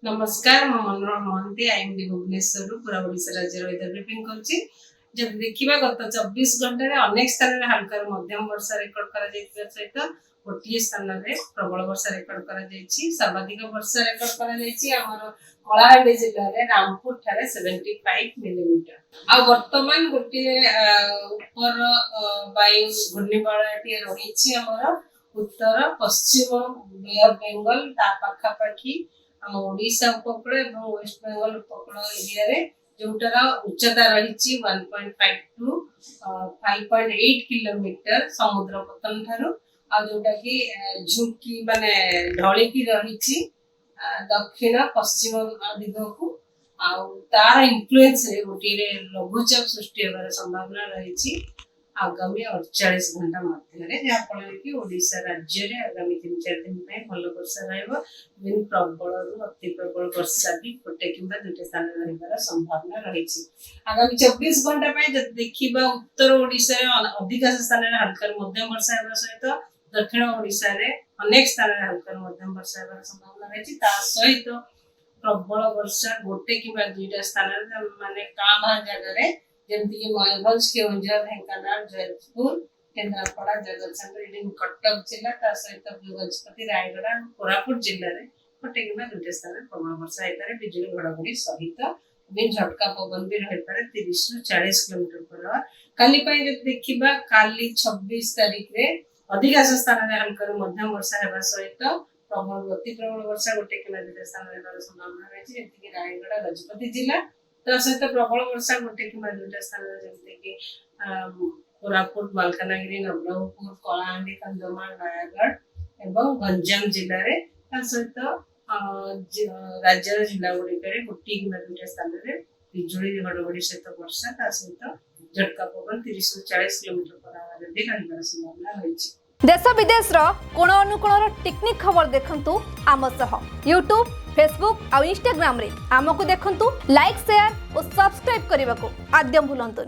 नमस्कार मैं मनोहर महंती आईएमडी भुवनेश्वर पूरा ओडिशा राज्य वेदर ब्रीफिंग करछि। जब देखिबा गत 24 घंटा रे अनेक स्थान रे हल्का मध्यम वर्षा रेकॉर्ड करा जायतिबा सहित गोटिए स्थान रे प्रबल वर्षा रेकॉर्ड करा जायछि। सर्वाधिक वर्षा रेकॉर्ड करा जायछि हमर कलाहांडी जिल्ला रे रामपुर ठारे 75 मिलीमीटर। आ वर्तमान गोटिए ऊपर वायु घूर्णिबलय रहिछि हमर उत्तर पश्चिम बे ऑफ बेंगल ता पाखा पाखी आम ओडिशा उपकूल एवं वेस्ट बेंगल उपकूल एरिया रे जोटार उच्चता रही 1.5 टू 5.8 किलोमीटर समुद्र पतन ठारू आ जोटा कि झुकी माने ढलिकी रही दक्षिण पश्चिम दिगकू आ तार इन्फ्लुएंस रे गोटे लघुचाप सृष्टि होबार संभावना रही आगामी 48 घंटा मध्य जहाँ फल कि ओडिशा राज्य रे आगामी 3-4 दिन भल वर्षा रही प्रबल अति प्रबल वर्षा भी गोटे कि दुटे स्थान रही संभावना रही। आगामी 24 घंटा देखा उत्तर ओडिशा अधिकांश स्थान हल्का मध्यम वर्षा होगा सहित दक्षिण ओडिशा रे अनेक स्थान हल्का मध्यम वर्षा होगा संभावना रही सहित प्रबल वर्षा गोटे कि दुईटा स्थान माने कां जगह जमती मयूरभंज केउंझर ढेंकानाल जयपुर केन्द्रापड़ा जगतसिंहपुर कटक जिला सहित गजपति रायगड़ा कोरापुट जिले में गोटे कि दुटे स्थान प्रबल वर्षा होता है बिजुली घड़घड़ी सहित झटका पवन भी रही पारे 30 ରୁ 40 किलोमीटर पर आवर। काली देखा काली 26 तारीख रे अधिकांश स्थान हल्का मध्यम वर्षा होगा सहित प्रबल अति प्रबल वर्षा गोटे कि दुटे स्थान रही संभावना रही जमीक रायगड़ा गजपति जिला सहित प्रबल वर्षा गोटे कि दुटा स्थान जमीक कोरापुट मालकानगिरी नवरंगपुर कलाहांडी कंधमाल नयागढ़ एवं गंजाम जिले में सहित राज्य जिला गुड़िक गोटे कि दुटा स्थान बिजुली घड़घड़ी सहित वर्षा सहित झटका पवन 30 ରୁ 40 किलोमीटर पर आवर रही संभावना रही। देश विदेश कोण अनुकोण टेक्निक खबर देखंतु आम सह यूट्यूब फेसबुक और इंस्टाग्राम रे आमको देखंतु लाइक शेयर और सब्सक्राइब करने को आद्य भूलंतु।